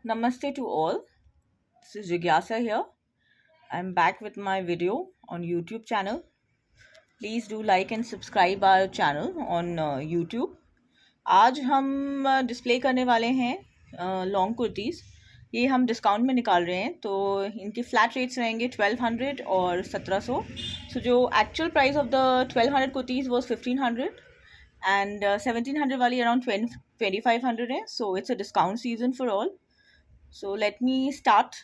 Namaste to all. This is Jigyasa here. I'm back with my video on YouTube channel. Please do like and subscribe our channel on YouTube. आज हम display करने वाले हैं long kurtis. ये हम discount में निकाल रहे हैं, तो इनके फ्लैट रेट्स रहेंगे 1200 और 1700. सो जो actual price of the 1200 kurtis was 1500 and 1700 वाली अराउंड 2500 है. So it's a discount season for all. So let me start.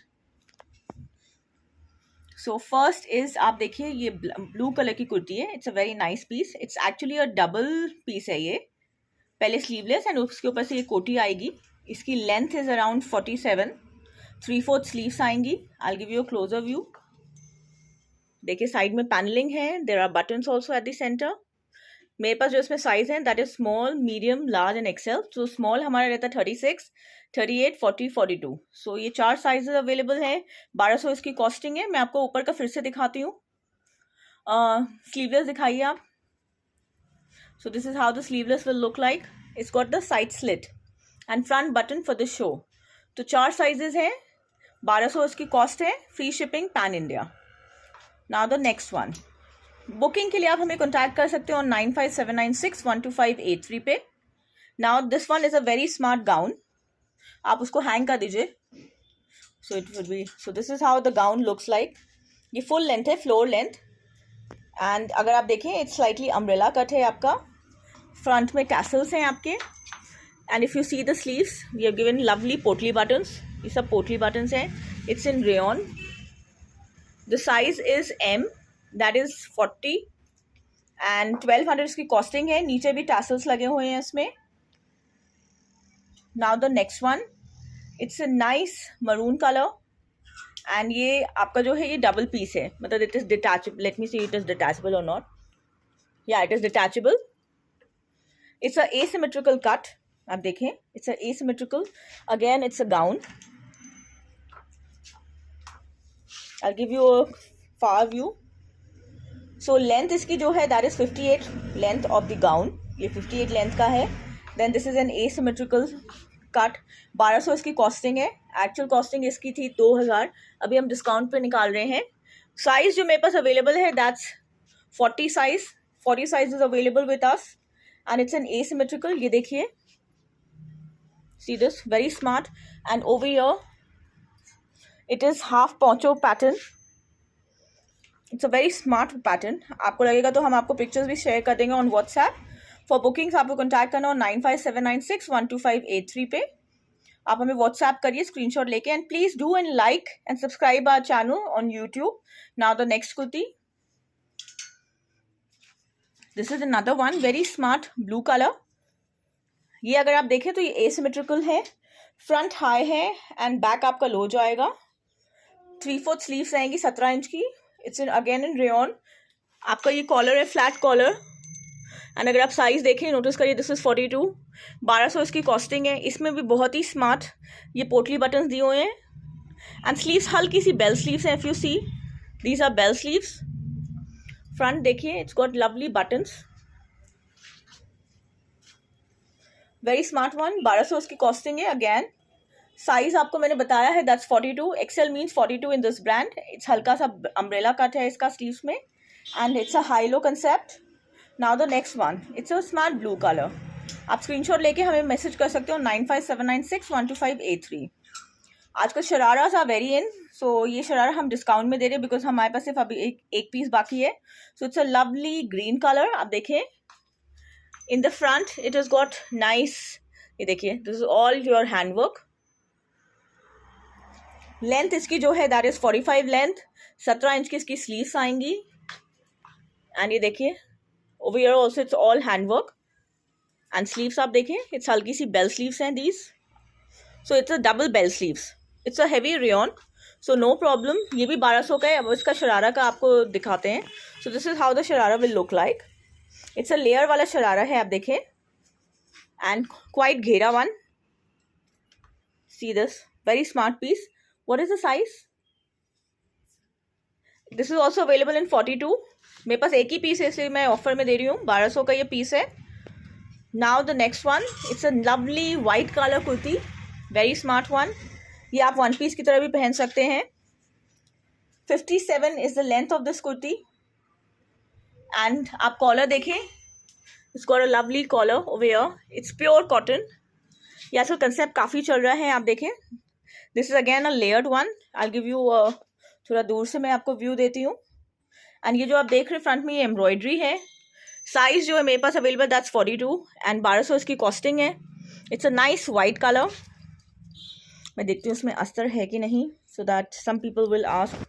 So first is आप देखिए ये ब्लू कलर की कुर्ती है. It's a very nice piece. It's actually a double piece है. ये पहले स्लीवलेस एंड उसके ऊपर से ये कोटी आएगी. इसकी लेंथ इज अराउंड 47. 3/4 स्लीव्स आएंगी. I give you a closer view. देखिए साइड में पैनलिंग है. There are buttons also at the centre. मेरे पास जो इसमें साइज है that is small, medium, large and XL. तो स्मॉल हमारा रहता है 36, 38, 40, 42. सो ये 4 साइजेस अवेलेबल हैं. 1200 इसकी कॉस्टिंग है. मैं आपको ऊपर का फिर से दिखाती हूँ. स्लीवलेस दिखाइए आप. सो this is how the sleeveless will look like. It's got the side slit and front button for the show. तो 4 साइजेस हैं. 1200 इसकी कॉस्ट है. Free shipping pan India. Now the next one. Booking के लिए आप हमें कॉन्टैक्ट कर सकते हो ऑन 9579612583 पे. Now this one is a very smart gown. आप उसको हैंग कर दीजिए. So it would be. So this is how the gown looks like. ये फुल लेंथ है, फ्लोर लेंथ. एंड अगर आप देखें इट्स स्लाइटली अम्ब्रेला कट है आपका. फ्रंट में टैसल्स हैं आपके. And if you see the sleeves we have given lovely potli buttons. ये सब पोटली बटन्स हैं. It's in rayon. The size is M. That is 40 and 1200 इसकी कॉस्टिंग है. नीचे भी टैसल्स लगे हुए हैं इसमें. Now the next one. It's a nice maroon colour and ये आपका जो है ये डबल पीस है. मतलब it is detachable. Let me see it is detachable और नॉट. या it is detachable. It's a asymmetrical cut. आप देखें it's a asymmetrical. Again it's a gown. I give you a far view. So length इसकी जो है that is 58 length of the gown. ये 58 length का है. Then this is an asymmetrical cut. 1200 इसकी costing है. एक्चुअल कॉस्टिंग इसकी थी 2000. अभी हम डिस्काउंट पे निकाल रहे हैं. साइज जो मेरे पास अवेलेबल है that's 40 size. 40 size is available with us and it's an asymmetrical. ये देखिए, सी this, very smart. And over here it is half poncho pattern. It's a very smart pattern. आपको लगेगा तो हम आपको पिक्चर्स भी शेयर कर देंगे ऑन व्हाट्सएप. फॉर बुकिंग्स आपको कॉन्टैक्ट करना हो 9579612583 पे. आप हमें व्हाट्सएप करिए स्क्रीनशॉट लेके. And please do and like and subscribe our channel on YouTube. Now the next kurti. This is another one. Very smart blue colour. ये अगर आप देखें तो ये एसिमेट्रिकल है. फ्रंट हाई है एंड बैक आपका लो जाएगा. 3/4 स्लीव्स रहेंगी 17 इंच की. It's in again in rayon. आपका ये कॉलर है, फ्लैट कॉलर. एंड अगर आप साइज देखें नोटिस करिए दिस इज 42. 1200 इसकी कॉस्टिंग है. इसमें भी बहुत ही स्मार्ट ये पोटली बटन्स दिए हुए हैं. एंड स्लीव्स हल्की सी बेल स्लीव्स हैं. If you see these are bell sleeves. Front देखिए it's got lovely buttons. Very smart one. 1200 इसकी कॉस्टिंग है. अगेन साइज आपको मैंने बताया है that's 42. XL means 42 in this brand. It's हल्का सा अम्ब्रेला कट है इसका स्लीव्स में and it's a high low concept. Now the next one. It's a smart blue colour. आप स्क्रीनशॉट लेके हमें मैसेज कर सकते हो 9579612583. आजकल शरारास आर वेरी इन. सो ये शरारा हम डिस्काउंट में दे रहे हैं बिकॉज हमारे पास सिर्फ अभी एक पीस बाकी है. So it's a lovely green colour. आप देखें in the front it is got nice. ये देखिए this is all your handwork. Length इसकी जो है दैट इज 45 लेंथ. 17 इंच की इसकी स्लीव्स आएंगी. एंड ये देखिए over here also it's all handwork. And sleeves आप देखें इट्स हल्की सी बेल स्लीव्स हैं these. So it's a double bell sleeves. It's a heavy rayon. So no problem. ये भी 1200 का है. अब इसका शरारा का आपको दिखाते हैं. So this is how the sharara will look like. It's a layer वाला शरारा है. आप देखें एंड क्वाइट घेरा one. See this very smart piece. What is the size? This is also available in 42. मेरे पास एक ही पीस है इसलिए मैं ऑफर में दे रही हूँ. 1200 का ये पीस है. Now the next one. It's a lovely white colour kurti. Very smart one. ये आप वन पीस की तरह भी पहन सकते हैं। 57 is the length of this kurti. And आप कॉलर देखें, it's got a lovely collar over here, it's pure cotton. ये आजकल कंसेप्ट काफ़ी चल रहा है, आप देखें। This is again a layered one. I give you थोड़ा दूर से मैं आपको व्यू देती हूँ। एंड ये जो आप देख रहे हैं फ्रंट में, ये एम्ब्रॉयडरी है। साइज जो है मेरे पास अवेलेबल दैट्स 42 एंड 1200 इसकी कॉस्टिंग है। It's a nice white colour. मैं देखती हूँ उसमें अस्तर है कि नहीं, so that some people will ask.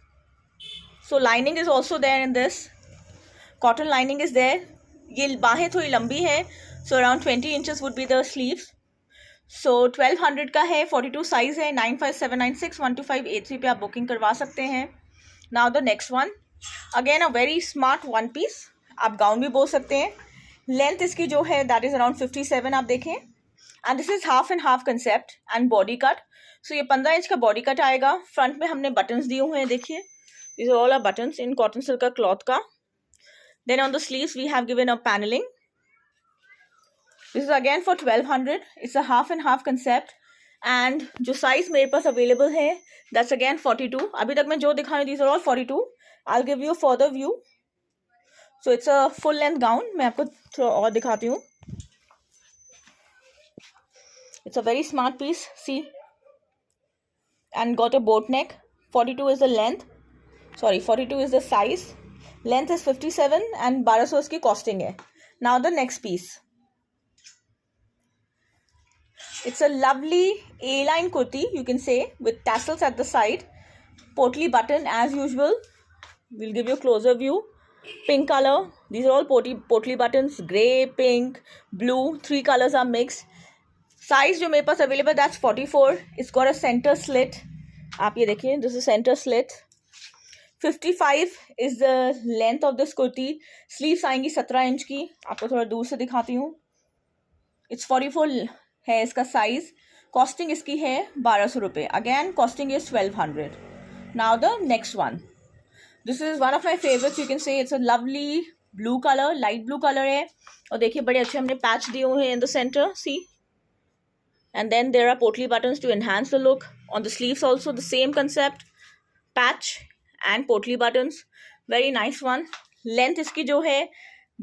So lining is also there in this, cotton lining is there. ये बाहें थोड़ी लंबी है, so around 20 inches would be the sleeves. So 1200 का है, 42 साइज है। 9579612583 पे आप बुकिंग करवा सकते हैं। Now the next one, again a very smart one piece, आप गाउन भी बोल सकते हैं। लेंथ इसकी जो है दैट इज अराउंड 57 आप देखें। And this is half and half concept and body cut. So ये 15 इंच का बॉडी कट आएगा। फ्रंट में हमने बटन्स दिए हुए हैं, देखिए, this are all are buttons in cotton silk का क्लॉथ का। Then on the sleeves we have given a panelling. This is again for 1200। It's a half and half concept. And जो size मेरे पास available है that's again 42। अभी तक मैं जो दिखा रही हूँ these are all 42। I give you further view. So it's a full length gown. मैं आपको थोड़ा और दिखाती हूँ। It's a very smart piece, see, and got a boat neck. 42 is the length, sorry 42 is the size, length is 57 and 1200 इसकी costing है। Now the next piece, it's a lovely A-line kurti, you can say, with tassels at the side, potli button as usual. We'll give you a closer view. Pink color, these are all potli buttons, grey, pink, blue, 3 colors are mixed. Size जो मेरे पास available that's 44. It's got a center slit. आप ये देखिए, this is center slit. 55 is the length of this kurti. Sleeves आएंगी 17 inch की। आपको थोड़ा दूर से दिखाती हूँ। It's 44 है इसका साइज। कॉस्टिंग इसकी है 1200 रुपये। Again costing is 1200। Now the next one, this is one of my favourites, you can say it's a lovely blue colour, light blue colour है। और देखिए बड़े अच्छे हमने पैच दिए हुए हैं in the centre, see, and then there are potli buttons to enhance the look. On the sleeves also the same concept, patch and potli buttons, very nice one. Length इसकी जो है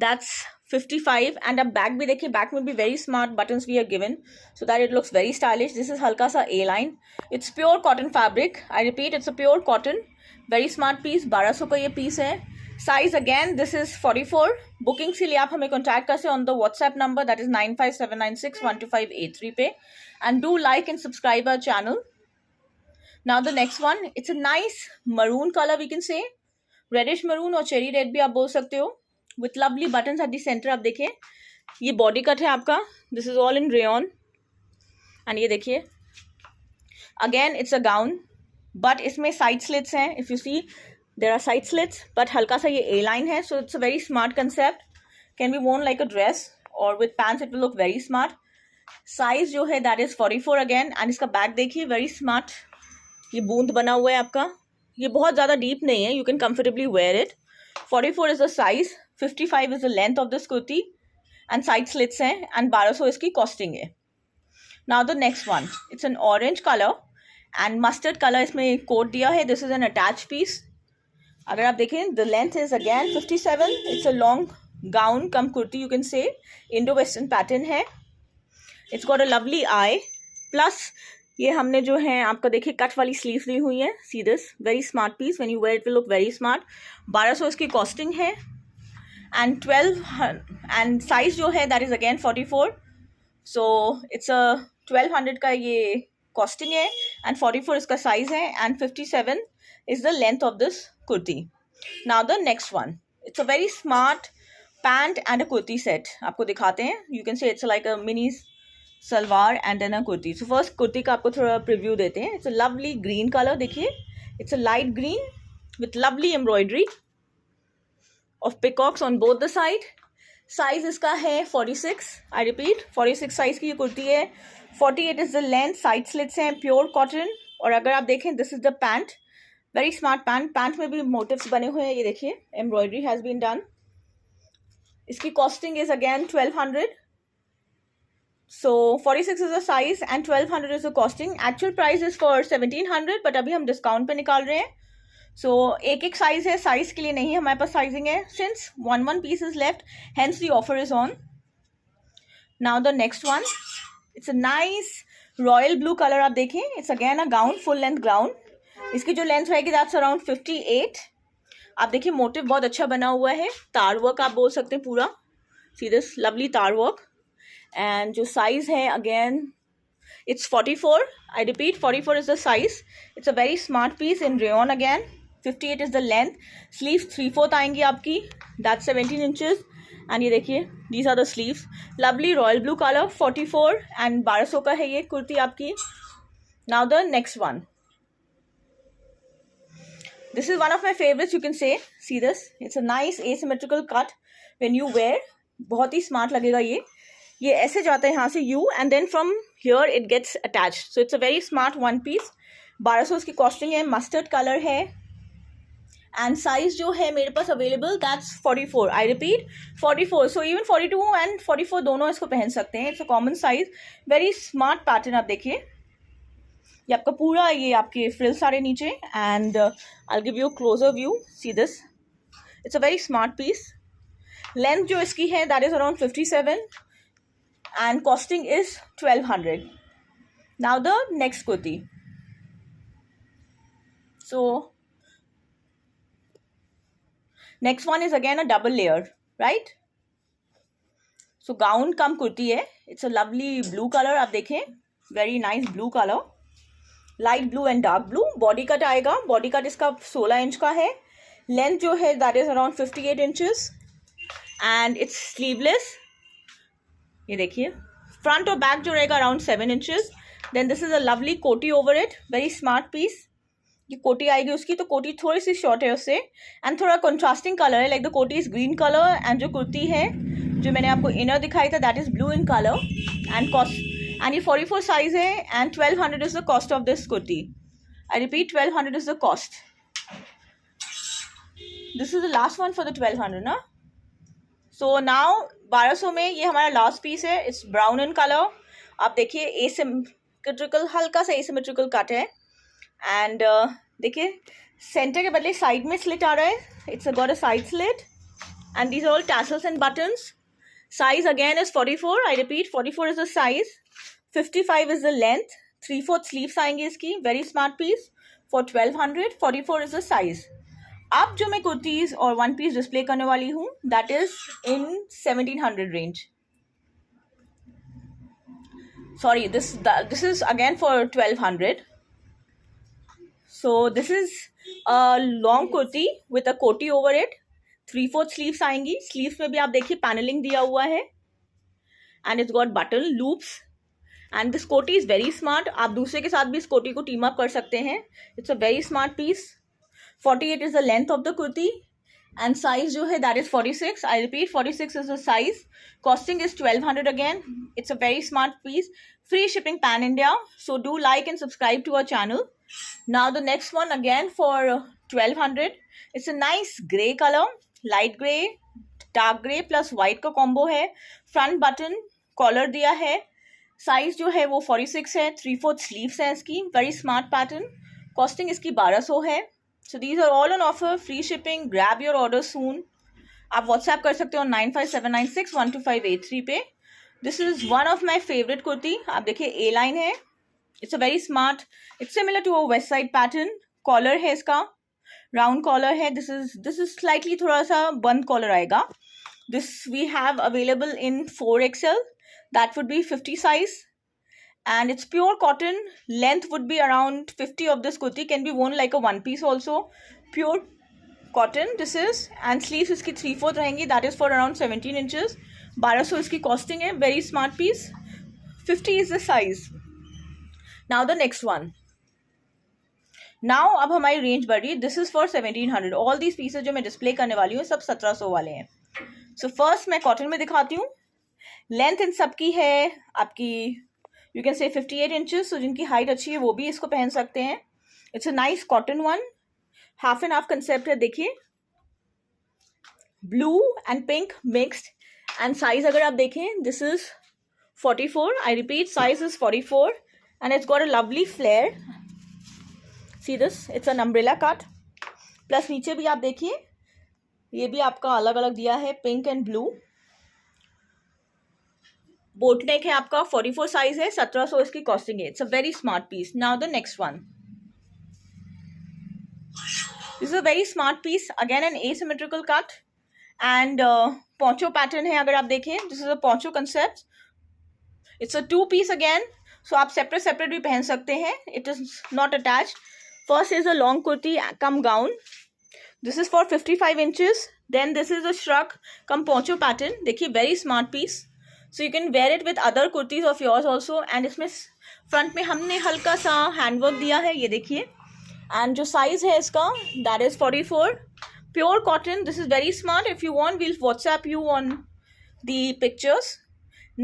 that's 55 and अब बैक भी देखिए, back में भी very smart buttons we are given so that it looks very stylish. This is हल्का सा A line, it's pure cotton fabric, I repeat it's a pure cotton, very smart piece। 1200 का ये piece है। Size again this is 44। Booking के लिए आप हमें contact कर सकते on the WhatsApp number that is 9579612583 पे, and do like and subscribe our channel. Now the next one, it's a nice maroon colour, we can say reddish maroon और cherry red भी आप बोल सकते हो, with lovely buttons at the centre. आप देखिए ये बॉडी कट है आपका, this is all in rayon. And ये देखिए again it's a gown, but इसमें साइड स्लिट्स हैं। If you see there are side slits, but हल्का सा ये ए लाइन है, so it's a very smart concept, can be worn like a dress और with pants it will look very smart. Size जो है that is 44 again. And इसका back देखिए, very smart, ये बूंद बना हुआ है आपका, ये बहुत ज़्यादा डीप नहीं है, you can comfortably wear it. 44 is the size, 55 is the length of this kurti and side slits हैं, एंड 1200 इसकी कॉस्टिंग है। Now the next one, it's an orange colour and mustard colour इसमें कोट दिया है। This is an attach piece. अगर आप देखें the length is again 57। It's a long gown cum kurti, you can say, Indo western pattern है। It's got a lovely I, plus ये हमने जो है आपका देखिए कट वाली स्लीव दी हुई है। See this very smart piece, when you wear it will look very smart. 1200 इसकी कॉस्टिंग है एंड 12 एंड साइज जो है that is again 44। So it's अ 1200 का ये कॉस्टिंग है एंड 44 इसका साइज है and 57 is the length of this kurti. Now the next one, it's a very smart pant and a kurti set. आपको दिखाते हैं, you can say it's like a mini salwar and then a kurti. So first kurti का आपको थोड़ा preview देते हैं। It's a lovely green colour, देखिए it's a light green with lovely embroidery of peacocks on both the side. Size इसका है 46, I repeat 46 size की ये कुर्ती है। 48 is the length, side slits हैं, प्योर कॉटन। और अगर आप देखें this is the pant, very smart pant, pant में भी मोटिव्स बने हुए हैं, ये देखिए एम्ब्रॉयडरी हैज बीन डन। इसकी costing is again 1200। So 46 is the size and 1200 is the costing. Actual price is for 1700, but अभी हम डिस्काउंट पे निकाल रहे हैं. So एक एक साइज है, साइज के लिए नहीं हमारे पास साइजिंग है. Since one piece is left, hence the offer is on. Now the next one, it's a nice royal blue color. आप देखें, it's again a gown, full length gown. इसकी जो लेंथ रहेगी that's around 58. आप देखिए motive बहुत अच्छा बना हुआ है, तार वर्क आप बोल सकते हैं पूरा. See this lovely तार वर्क. And जो साइज है again it's 44. I repeat, 44 is the size. It's a very smart piece in rayon again. 58 is the length. Sleeves 3/4 आएंगी आपकी. That's 17 inches. And ये देखिए, these are the sleeves. Lovely royal blue color. 44 and 1200 का है ये कुर्ती आपकी. Now the next one. This is one of my favorites, you can say. See this? It's a nice asymmetrical cut. When you wear, बहुत ही smart लगेगा ये. ये ऐसे जाता है यहाँ से U and then from here it gets attached. So it's a very smart one piece. 1200 इसकी कॉस्टिंग है. मस्टर्ड कलर है एंड साइज जो है मेरे पास available that's 44. I repeat 44. So even 42 and 44 दोनों इसको पहन सकते हैं. It's a common size. Very smart pattern. आप देखिए ये आपका पूरा ये आपके फ्रिल्स सारे नीचे and I give you closer view. See this. It's a very smart piece. Length जो इसकी है that is around 57 and costing is 1200. Now the next kurti. So next one is again a double layer, right? So gown कम कुर्ती है. It's a lovely blue color. आप देखें, very nice blue color, light blue and dark blue. Body cut आएगा. Body cut इसका 16 inch का है. Length जो है that is around 58 inches and it's sleeveless. ये देखिए फ्रंट और बैक जो रहेगा around 7 inches. Then this is a lovely koti over it. Very smart piece. ये कोटी आएगी उसकी, तो कोटी थोड़ी सी शॉर्ट है उससे एंड थोड़ा कंट्रास्टिंग कलर है. लाइक द कोटी इज ग्रीन कलर एंड जो कुर्ती है जो मैंने आपको इनर दिखाई था that is blue in colour and cost and ये 44 साइज है and 1200 is the cost of this kurti. I repeat 1200 is the cost. This is the last one for the 1200 ना. सो नाउ 1200 में ये हमारा लास्ट पीस है. It's brown in colour. आप देखिए asymmetrical, हल्का सा एसिमेट्रिकल कट है एंड देखिए सेंटर के बदले साइड में स्लिट आ रहा है. It's got a side slit and these all tassels and buttons. Size again is 44. I repeat 44 is the size. 55 is the length. 3/4 sleeves आएंगी इसकी. Very smart piece for 1200. 44 is the size. अब जो मैं कुर्तीज और one piece display करने वाली हूँ that is in 1700 range. Sorry this is again for 1200. So this is a long kurti with a कोटी ओवर इट. 3/4 स्लीव्स आएंगी. स्लीव्स में भी आप देखिए पैनलिंग दिया हुआ है and it's got button loops and this कोटी इज वेरी स्मार्ट. आप दूसरे के साथ भी इस कोटी को टीम अप कर सकते हैं. It's a very smart piece. 48 is the length of the kurti and size जो है that is 46. I repeat 46 is the size. Costing is 1200 again. It's a very smart piece. Free shipping pan India. So do like and subscribe to our channel. Now the next one again for 1200. It's a nice grey color. Light grey, dark grey plus white का combo है. Front button, collar दिया है. Size जो है वो 46 है. 3/4 sleeves है इसकी. Very smart pattern. Costing इसकी 1200 है. So these are all on offer. Free shipping. Grab your order soon. आप WhatsApp कर सकते हो 9579612583 पे. This is one of my favorite kurti. आप देखिए A line है. It's a very smart. It's similar to a West Side pattern. Collar है इसका. Round collar है. This is slightly थोड़ा सा बंद collar आएगा. This we have available in 4XL. That would be 50 size. And it's pure cotton. Length would be around 50 of this kurti. Can be worn like a one piece also. Pure cotton this is. And sleeves इसकी 3/4 रहेंगी. That is for around 17 inches. 1200 इसकी costing है. Very smart piece. 50 is the size. Now the next one. Now अब हमारी range बढ़ रही है. This is for 1700. All these pieces जो मैं डिस्प्ले करने वाली हूँ सब 1700 वाले हैं. So first मैं कॉटन में दिखाती हूँ. लेंथ इन सब की है आपकी यू कैन से 58 इंचेस. तो जिनकी हाइट अच्छी है वो भी इसको पहन सकते हैं. It's a nice cotton one. Half and half concept है. देखिए blue and pink mixed and size अगर आप देखें this is 44. I repeat, size is 44 and it's got a lovely flare. See this, it's an umbrella cut. Plus नीचे भी आप देखिए, ये भी आपका अलग अलग दिया है, pink and blue. Boat neck है आपका, 44 साइज है, 1700 इसकी कॉस्टिंग है. It's a very smart piece. Now the next one. This is a very smart piece, again an asymmetrical cut and poncho pattern है. अगर आप देखें, this is a poncho concept. It's a 2 piece again, so आप separate separate भी पहन सकते हैं. It is not attached. First is a long kurti cum gown. This is for 55 inches. Then this is a shrug cum poncho pattern. देखिए, very smart piece. So you can wear it with other kurtis of yours also. And इसमें front में हमने हल्का सा handwork दिया है, ये देखिए. एंड जो साइज है इसका, that is 44. Pure cotton. This is very smart. If you want, we'll WhatsApp you on the pictures.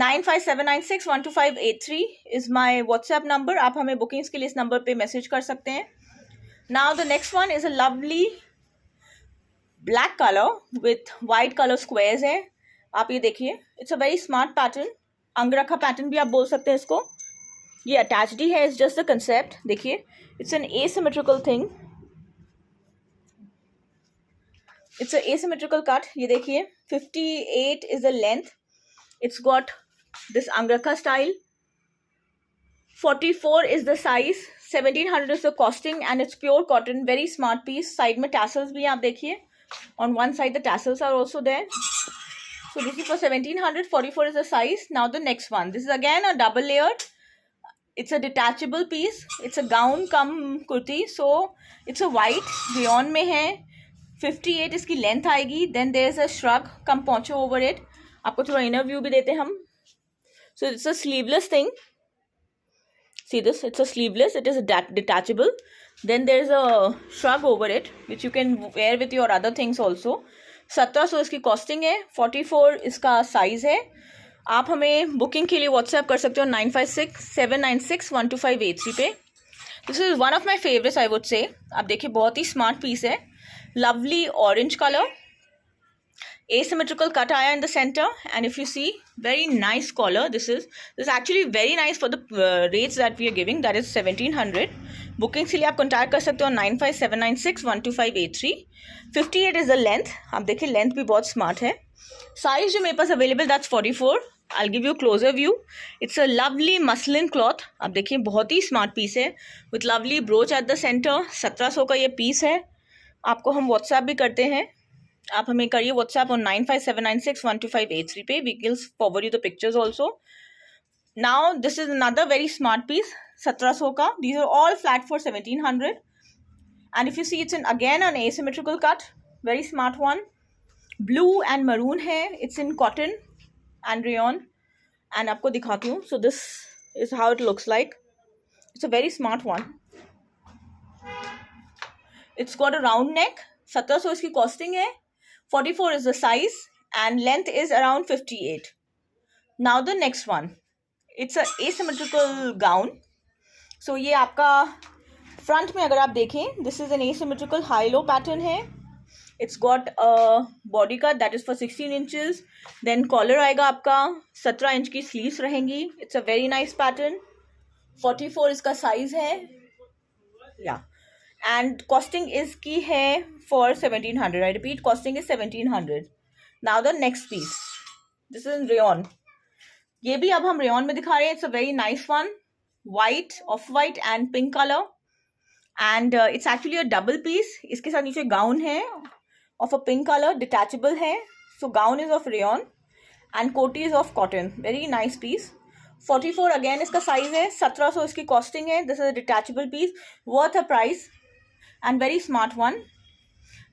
9579612583 is my WhatsApp number. आप हमें बुकिंग्स के लिए इस नंबर पे मैसेज कर सकते हैं. Now the next one is a lovely black colour with white colour squares है. आप ये देखिए, it's a very smart pattern. अंगरखा pattern भी आप बोल सकते हैं इसको. ये अटैच्ड ही है, इट्स जस्ट द कंसेप्ट. देखिए, it's an asymmetrical thing. It's a asymmetrical cut. ये देखिए, 58 is the length. It's got this अंगरखा style. 44 is the size, 1700 is the costing and it's pure cotton, very smart piece. Side में tassels भी आप देखिए. On one side the tassels are also there. So this is for 1700, 44 is the size. Now the next one. This is again a double layered. It's a detachable piece. It's a gown cum kurti. So it's a white, rayon में है. 58 इसकी length आएगी. Then there is a shrug cum poncho over it. आपको थोड़ा inner view भी देते हम. So it's a sleeveless thing. See this, it's a sleeveless, it is detachable. Then there is a shrug over it which you can wear with your other things also. 1700 इसकी costing है. 44 इसका size है. आप हमें booking के लिए WhatsApp कर सकते हो 9567961253 पे. This is one of my favourites I would say. आप देखिए, बहुत ही स्मार्ट पीस है. Lovely orange colour, asymmetrical cut आया in the center, and if you see, very nice collar. This is actually very nice for the rates that we are giving, that is 1700. Booking के लिए आप contact कर सकते हो 9579612583. 58 is the length. आप देखिए, length भी बहुत स्मार्ट है. साइज जो मेरे पास available, that's 44. I'll give you a closer view. It's a lovely muslin cloth. आप देखिए, बहुत ही स्मार्ट पीस है with lovely brooch at the center. 1700 का ये पीस है. आपको हम व्हाट्सएप भी करते हैं. आप हमें करिए व्हाट्सएप ऑन 9579961253 पे. We will forward you the pictures also. Now this is another very smart piece, 1700 का. These are all flat for 1700. And if you see, it's in again an asymmetrical cut, very smart one. Blue and maroon है. It's in cotton and rayon. And आपको दिखाती हूँ. So this is how it looks like. It's a very smart one. It's got a round neck. 1700 इसकी costing है. 44 is the size and length is around 58. Now the next one. It's a asymmetrical gown. So ये आपका front में अगर आप देखें, this is an asymmetrical high-low pattern है. It's got a body cut that is for 16 inches. Then collar आएगा आपका, 17 inch की sleeves रहेंगी. It's a very nice pattern. 44 इसका size है. Yeah. And costing is की है for 1700. I repeat, costing is 1700. Now the next piece. This is in rayon. ये भी अब हम rayon में दिखा रहे हैं. It's a very nice one. White, off-white and pink color. And it's actually a double piece. इसके साथ नीचे gown है of a pink color, detachable है. So gown is of rayon and koti is of cotton. Very nice piece. 44 again इसका size है. 1700 इसकी costing है. This is a detachable piece. Worth a price. And very smart one.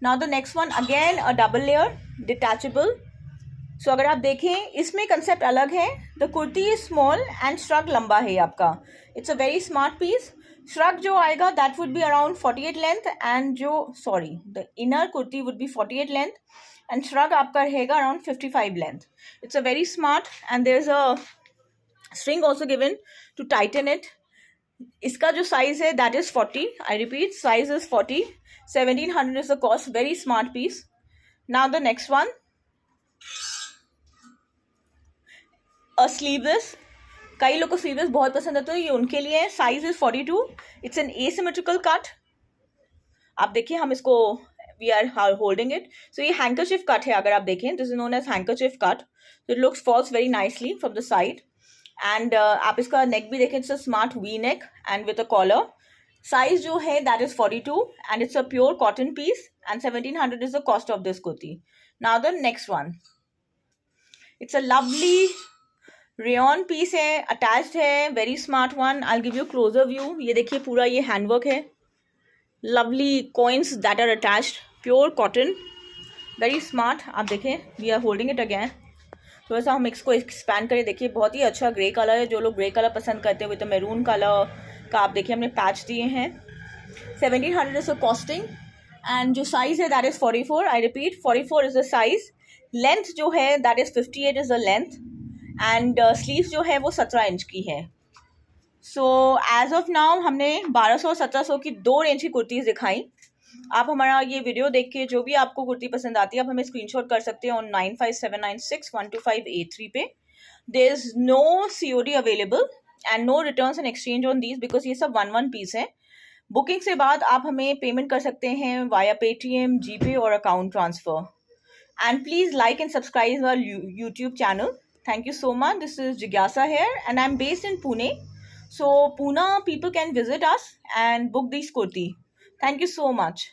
Now the next one, again a double layer, detachable. So अगर आप देखें, इसमें concept अलग है. The kurti is small and shrug लंबा है आपका. It's a very smart piece. Shrug जो आएगा, that would be around 48 length and the inner kurti would be 48 length and shrug आपका रहेगा around 55 length. It's a very smart and there's a string also given to tighten it. इसका जो size है, that is 40. I repeat, size is 40. 1700 is the cost. Very smart piece. Now the next one, a sleeveless कई लोग को sleeveless बहुत पसंद आता है, ये उनके लिए है. Size is 42. It's an asymmetrical cut. आप देखिए, हम इसको we are holding it. So ये हैंकरचिफ कट है. अगर आप देखें, this is known as handkerchief cut. It looks falls very nicely from the side. And आप इसका नेक भी देखें, it's a smart V neck and with a collar. Size जो है that is 42 and it's a pure cotton piece and 1700 is the cost of this kurti. Now the next one, it's a lovely rayon piece है, attached है, very smart one. I will give you closer view. ये देखिए, पूरा ये handwork है. Lovely coins that are attached, pure cotton, very smart. आप देखें, we are holding it again. थोड़ा सा हम इसको एक्सपैंड करें. देखिए, बहुत ही अच्छा ग्रे कलर है. जो लोग ग्रे कलर पसंद करते हैं विद मैरून कलर का, आप देखिए हमने पैच दिए हैं. 1700 इज कॉस्टिंग एंड जो साइज है that is 44. I repeat, 44 is the size. Length जो है that is 58 is the length and sleeve जो है वो 17 इंच की है. सो एज ऑफ नाउ हमने 1200 और 1700 की 2 रेंज की कुर्तीज़ दिखाई. आप हमारा ये वीडियो देख के जो भी आपको कुर्ती पसंद आती है, आप हमें स्क्रीनशॉट कर सकते हैं ऑन 9579612583 पे. There is no COD available and no returns and exchange on these because ये सब 1 पीस है. बुकिंग से बाद आप हमें पेमेंट कर सकते हैं वाया पेटीएम, जीपे और account transfer. And please like and subscribe our YouTube channel. Thank you so much. This is Jigyasa here and I'm based in Pune. So Pune people can visit us and book these kurti. Thank you so much.